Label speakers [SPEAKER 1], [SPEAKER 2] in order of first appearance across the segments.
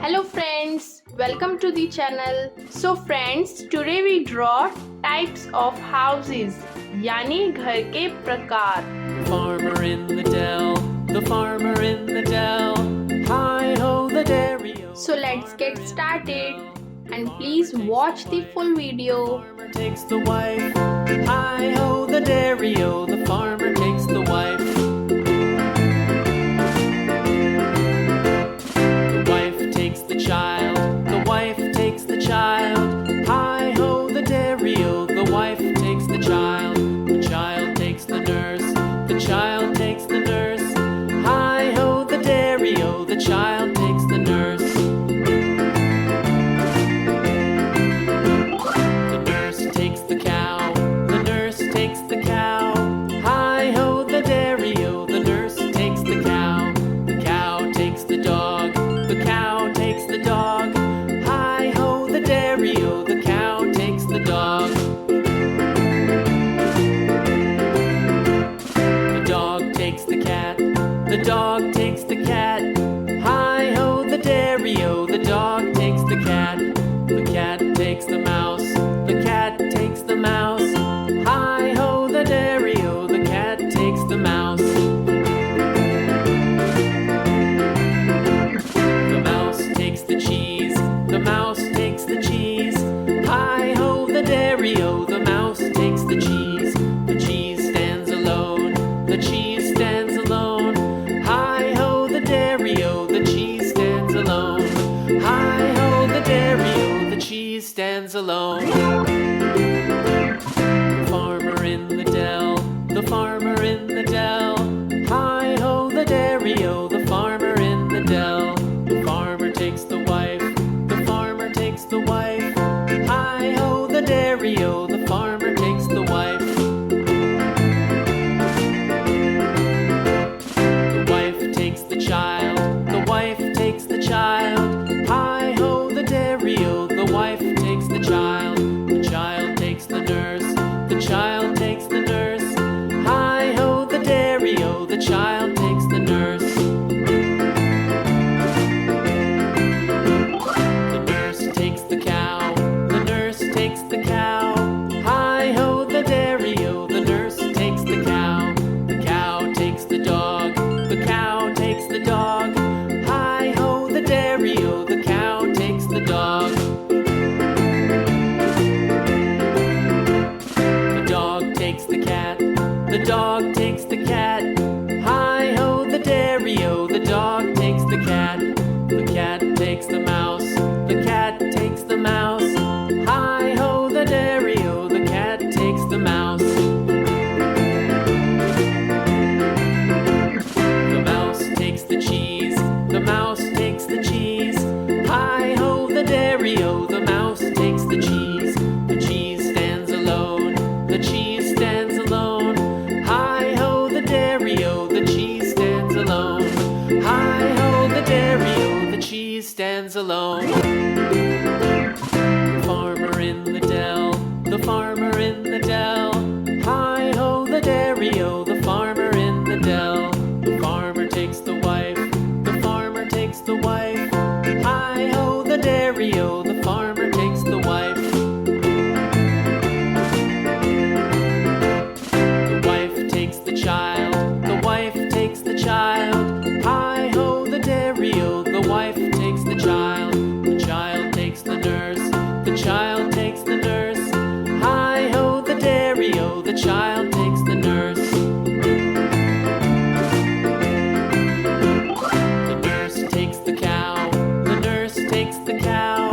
[SPEAKER 1] Hello friends, welcome to the channel. So friends, today we draw types of houses यानी घर के प्रकार.
[SPEAKER 2] Farmer in the dell, the farmer in the dell. Hi ho the dairy-o.
[SPEAKER 1] So let's get started and please watch the full video.
[SPEAKER 2] Farmer takes the wife. Hi ho the dairy-o. The farmer takes the wife. The wife takes the child. The wife takes the child. Hi ho the dairy-o. The wife takes the child. The child takes the nurse. The child takes the nurse. Hi ho the dairy-o. The child takes the nurse. The nurse takes the cow. The nurse takes the cow. Hi ho the dairy-o. The nurse takes the cow. The cow takes the dog. The cow takes the dog. Hi ho the dairy-o. The cow takes the dog. The dog takes the cat. The dog takes the cat. Hi ho the dairy-o. The dog takes the cat. The cat takes the mouse. The cat takes the mouse. Hi ho the dairy-o. The cat takes the mouse. The mouse takes the cheese. The mouse takes the cheese. Hi ho the dairy-o. The mouse takes the cheese. The cheese stands alone. The cheese stands alone. Hi ho the dairy-o. The cheese stands alone. Hi ho the dairy-o. The cheese stands alone. The farmer in the dell. The farmer in the dell. Hi ho the dairy-o. The farmer in the dell. The farmer takes the wife. The farmer takes the wife. Hi ho the dairy-o. The farmer takes the wife. The wife takes the child. The wife takes the child. Hi ho the dairy-o. The wife takes the child. The child takes the nurse. The child takes the nurse. Hi ho the dairy-o. The child takes the nurse. The nurse takes the cow. The nurse takes the cow. Hi ho the dairy-o. The nurse takes the cow. The cow takes the dog. The cow takes the dog. Hi ho the dairy-o. The cow takes the dog. The dog takes the cat. The dog takes the cat. Hi ho the dairy-o. The dog takes the cat. The cat takes the mouse. The cat takes the mouse. Hi ho the dairy-o. The cat takes the mouse. The mouse takes the cheese. The mouse takes the cheese. Hi ho the dairy-o. The mouse takes the cheese. The cheese stands alone. The cheese stands alone. Hi ho the dairy-o. The cheese stands alone. Hi ho the dairy-o. The cheese stands alone. The farmer in the dell. The farmer in the dell. Hi ho the dairy-o. The farmer in the dell. The farmer takes the wife. The farmer takes the wife. Hi ho the dairy-o. The farmer takes the wife. The wife takes the child. The wife takes the child. Hi ho the dairy-o. The wife takes the child. The child takes the nurse. The child takes the nurse. Hi ho the dairy-o. The child takes the nurse. The nurse takes the cow. The nurse takes the cow.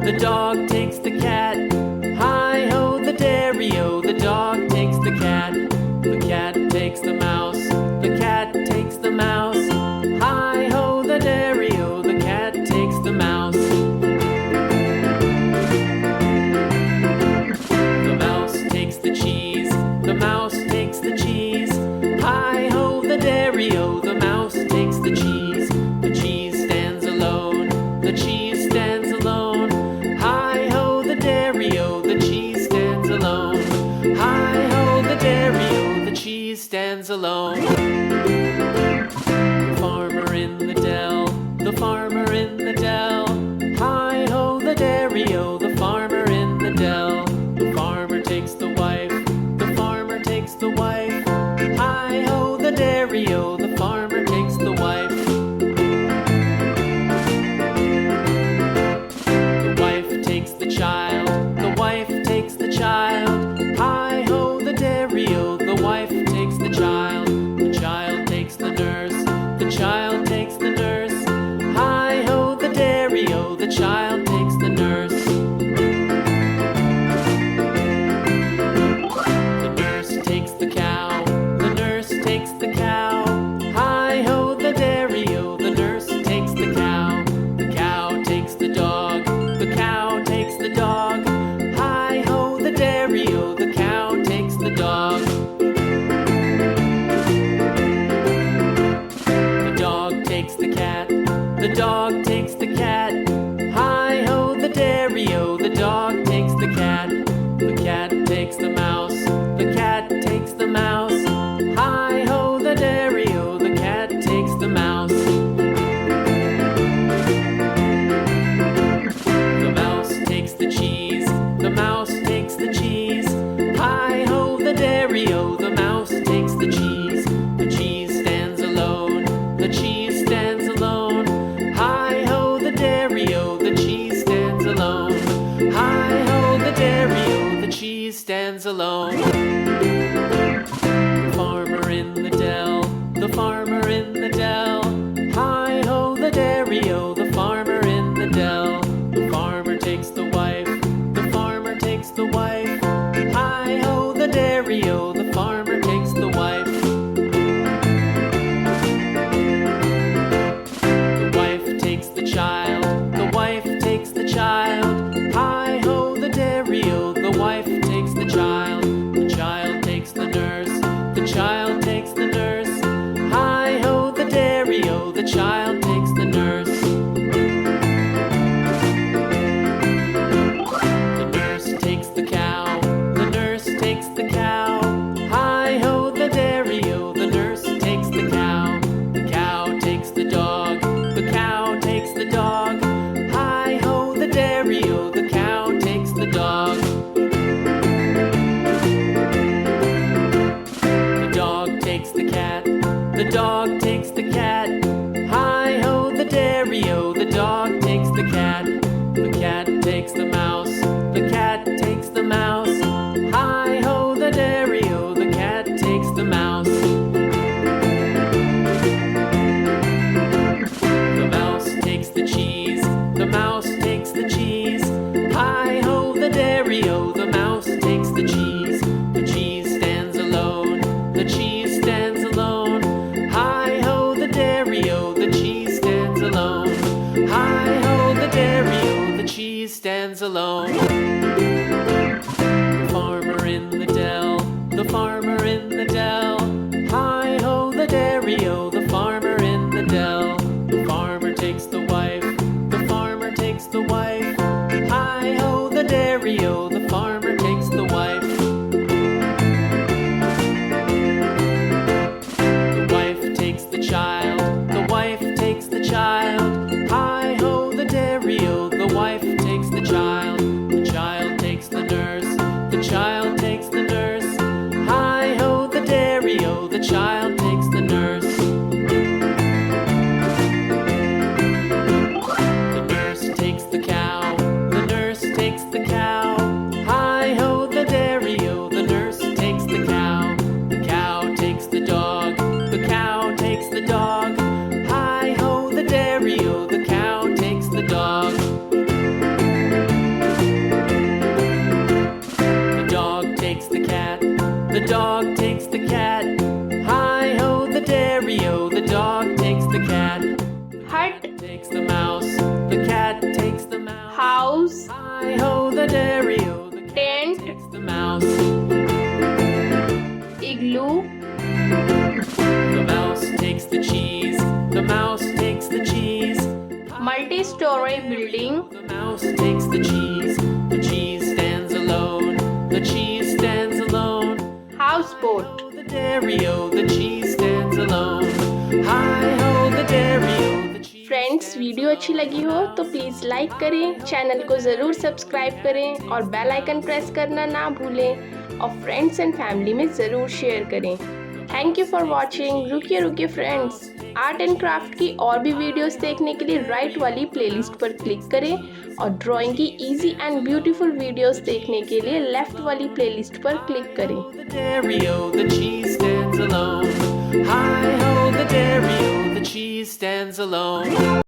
[SPEAKER 2] the dog takes the cat. Hi-ho, the dairy-o, the dog takes the cat. The cat takes the mouse, the cat takes the mouse. Hi-ho, the dairy-o, the cat takes the mouse. The mouse takes the cheese, the mouse takes the cheese. Hi-ho, the dairy-o, the mouse takes the cheese. The cheese stands alone, the cheese stands alone. Hi-ho, the dairy-o, the cheese stands alone. Hi-ho, the dairy-o, the cheese stands alone. The farmer in the dell, the farmer in the dell. Hi-ho, the dairy-o, the farmer in the dell. The farmer takes the wife, the farmer takes the wife. Hi-ho, the dairy-o, the farmer takes the wife. The wife takes the child, the wife takes the child. Hi-ho, the dairy-o, the wife takes the child. The child takes the nurse, the child takes the nurse. Hi-ho, the dairy-o, the child takes the nurse. The nurse takes the cow, the nurse takes the cow. Hi-ho, the dairy-o, the nurse takes the cow. The cow takes the dog, the cow takes the dog. Hi-ho, the dairy-o, the cow takes the dog. The dog takes the cat, the dog takes the cat. Hi-ho, the dairy-o, the dog takes the cat. The cat takes the mouse, the cat takes the mouse. Hi-ho, the dairy-o, the cat takes the mouse. The mouse takes the cheese, the mouse takes the cheese. Hi-ho, the dairy-o, the mouse takes the cheese. The cheese stands alone, the cheese stands alone. Hi-ho, the dairy-o, the cheese stands alone. Hi-ho, the dairy-o, the cheese stands alone. The farmer in the dell, the farmer in the dell. Hi-ho, the dairy-o, the farmer in the dell. The farmer takes the wife, the farmer takes the wife. Hi-ho, the dairy-o, the farmer takes the wife. The wife takes the child, the wife takes the child. Hi-ho, the dairy-o, the wife takes the child. The child takes the nurse, the child takes the nurse. Hi-ho, the dairy-o, the child takes the nurse. The nurse takes the cow, the nurse takes the cow. Hi-ho, the dairy-o, the nurse takes the cow. The cow takes the dog, the cow takes the dog. Hi-ho, the dairy-o, the cow takes the dog. The dog takes the cat, the dog takes the cat. Hi-ho, the dairy-o, the dog takes the cat. The cat takes the mouse, the cat takes the mouse. Hi-ho, the dairy-o, the cat takes the mouse. The mouse takes the cheese, the mouse takes the cheese. Hi-ho, the dairy-o, the mouse takes the cheese. The cheese stands alone, the cheese stands alone. Hi-ho, the dairy-o, the cheese stands alone. Hi-ho, the dairy-o, the cheese stands alone. The farmer in the dell, the farmer in the dell. Hi-ho, the dairy-o, the farmer in the dell. The farmer takes the wife, the farmer takes the wife. Hi-ho, the dairy-o, the farmer takes the wife. The wife takes the child, the wife takes the child. Hi-ho, the dairy-o, the wife takes the child. The child takes the nurse, the child takes the nurse. Hi-ho, the dairy-o, the child takes the nurse. The nurse takes the cow, the nurse takes the cow. Hi-ho, the dairy-o, the nurse takes the cow. The cow takes the dog, the cow takes the dog. Hi-ho, the dairy-o, the cow takes the dog.
[SPEAKER 1] house,
[SPEAKER 2] Hi ho the dairy-o, the cat
[SPEAKER 1] tent,
[SPEAKER 2] takes the mouse.
[SPEAKER 1] igloo,
[SPEAKER 2] The mouse takes the cheese, the mouse takes the cheese.
[SPEAKER 1] multi-story building,
[SPEAKER 2] The mouse takes the cheese stands alone, the cheese stands alone.
[SPEAKER 1] houseboat.
[SPEAKER 2] The dairy-o, the cheese stands alone. Hi ho the dairy-o, the cheese.
[SPEAKER 1] Friends, video अच्छी लगी हो तो please like करें, channel को ज़रूर subscribe करें और bell icon press करना ना भूलें और फ्रेंड्स एंड फैमिली में ज़रूर शेयर करें। Thank you for watching. रुकिए फ्रेंड्स, आर्ट एंड क्राफ्ट की और भी वीडियोस देखने के लिए राइट वाली प्लेलिस्ट पर क्लिक करें और ड्राइंग की इजी एंड ब्यूटीफुल वीडियोस देखने के लिए लेफ्ट वाली प्लेलिस्ट पर क्लिक करें।
[SPEAKER 2] The dairy-o, the cheese stands alone. Hi ho the dairy-o, the cheese stands alone.